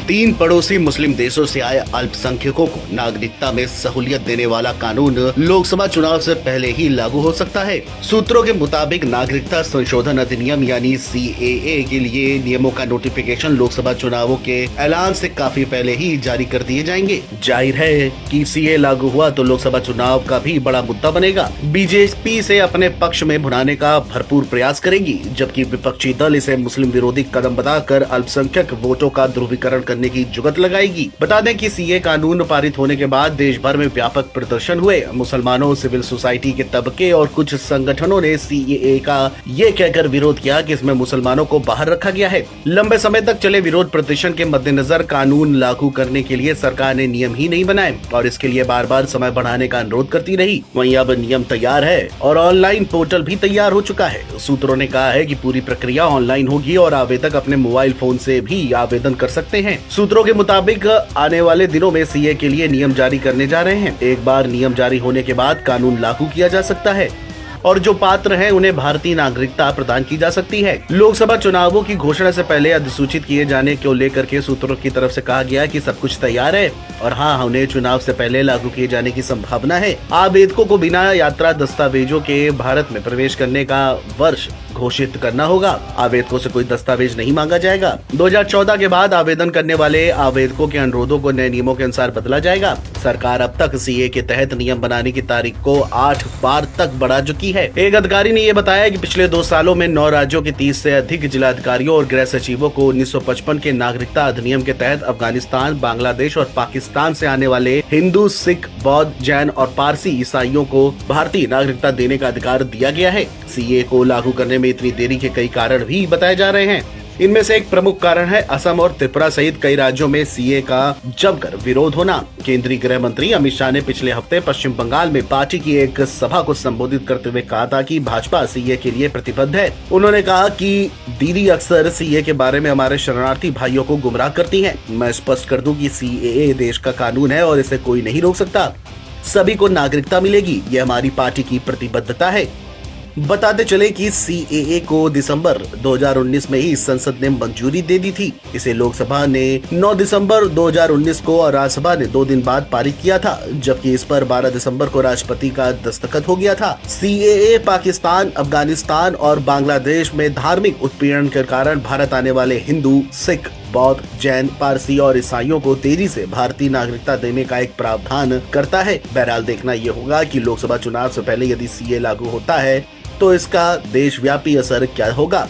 तीन पड़ोसी मुस्लिम देशों से आए अल्पसंख्यकों को नागरिकता में सहूलियत देने वाला कानून लोकसभा चुनाव से पहले ही लागू हो सकता है। सूत्रों के मुताबिक नागरिकता संशोधन अधिनियम यानी CAA के लिए नियमों का नोटिफिकेशन लोकसभा चुनावों के ऐलान से काफी पहले ही जारी कर दिए जाएंगे। जाहिर है कि CAA लागू हुआ तो लोकसभा चुनाव का भी बड़ा मुद्दा बनेगा। बीजेपी से अपने पक्ष में भुनाने का भरपूर प्रयास करेगी, जबकि विपक्षी दल इसे मुस्लिम विरोधी कदम बताकर अल्पसंख्यक वोटों का ध्रुवीकरण करने की जुगत लगाएगी। बता दें कि CAA कानून पारित होने के बाद देश भर में व्यापक प्रदर्शन हुए। मुसलमानों, सिविल सोसाइटी के तबके और कुछ संगठनों ने CAA का ये कहकर विरोध किया कि इसमें मुसलमानों को बाहर रखा गया है। लंबे समय तक चले विरोध प्रदर्शन के मद्देनजर कानून लागू करने के लिए सरकार ने नियम ही नहीं बनाए और इसके लिए बार बार समय बढ़ाने का अनुरोध करती रही। वहीं अब नियम तैयार है और ऑनलाइन पोर्टल भी तैयार हो चुका है। सूत्रों ने कहा है कि पूरी प्रक्रिया ऑनलाइन होगी और आवेदक अपने मोबाइल फोन से भी आवेदन कर सकते हैं। सूत्रों के मुताबिक आने वाले दिनों में CAA के लिए नियम जारी करने जा रहे हैं। एक बार नियम जारी होने के बाद कानून लागू किया जा सकता है और जो पात्र हैं उन्हें भारतीय नागरिकता प्रदान की जा सकती है। लोकसभा चुनावों की घोषणा से पहले अधिसूचित किए जाने को लेकर के सूत्रों की तरफ से कहा गया कि सब कुछ तैयार है और हाँ, उन्हें चुनाव से पहले लागू किए जाने की संभावना है। आवेदकों को बिना यात्रा दस्तावेजों के भारत में प्रवेश करने का वर्ष घोषित करना होगा। आवेदकों से कोई दस्तावेज नहीं मांगा जाएगा। 2014 के बाद आवेदन करने वाले आवेदकों के अनुरोधों को नए नियमों के अनुसार बदला जाएगा। सरकार अब तक CAA के तहत नियम बनाने की तारीख को 8 बार तक बढ़ा चुकी है। एक अधिकारी ने ये बताया कि पिछले 2 सालों में 9 राज्यों के 30 से अधिक जिलाधिकारियों और गृह सचिवों को 1955 के नागरिकता अधिनियम के तहत अफगानिस्तान, बांग्लादेश और पाकिस्तान से आने वाले हिंदू, सिख, बौद्ध, जैन और पारसी ईसाइयों को भारतीय नागरिकता देने का अधिकार दिया गया है। CAA को लागू करने में इतनी देरी के कई कारण भी बताए जा रहे हैं। इनमें से एक प्रमुख कारण है असम और त्रिपुरा सहित कई राज्यों में CAA का जमकर विरोध होना। केंद्रीय गृह मंत्री अमित शाह ने पिछले हफ्ते पश्चिम बंगाल में पार्टी की एक सभा को संबोधित करते हुए कहा था कि भाजपा CAA के लिए प्रतिबद्ध है। उन्होंने कहा कि दीदी अक्सर CAA के बारे में हमारे शरणार्थी भाइयों को गुमराह करती हैं। मैं स्पष्ट कर दूं कि CAA देश का कानून है और इसे कोई नहीं रोक सकता। सभी को नागरिकता मिलेगी, ये हमारी पार्टी की प्रतिबद्धता है। बताते चले कि CAA को दिसंबर 2019 में ही संसद ने मंजूरी दे दी थी। इसे लोकसभा ने 9 दिसंबर 2019 को और राज्यसभा ने 2 दिन बाद पारित किया था, जबकि इस पर 12 दिसंबर को राष्ट्रपति का दस्तखत हो गया था। CAA पाकिस्तान, अफगानिस्तान और बांग्लादेश में धार्मिक उत्पीड़न के कारण भारत आने वाले हिंदू, सिख, बौद्ध, जैन, पारसी और ईसाइयों को तेजी से भारतीय नागरिकता देने का एक प्रावधान करता है। बहरहाल देखना ये होगा कि लोकसभा चुनाव से पहले यदि CAA लागू होता है तो इसका देशव्यापी असर क्या होगा।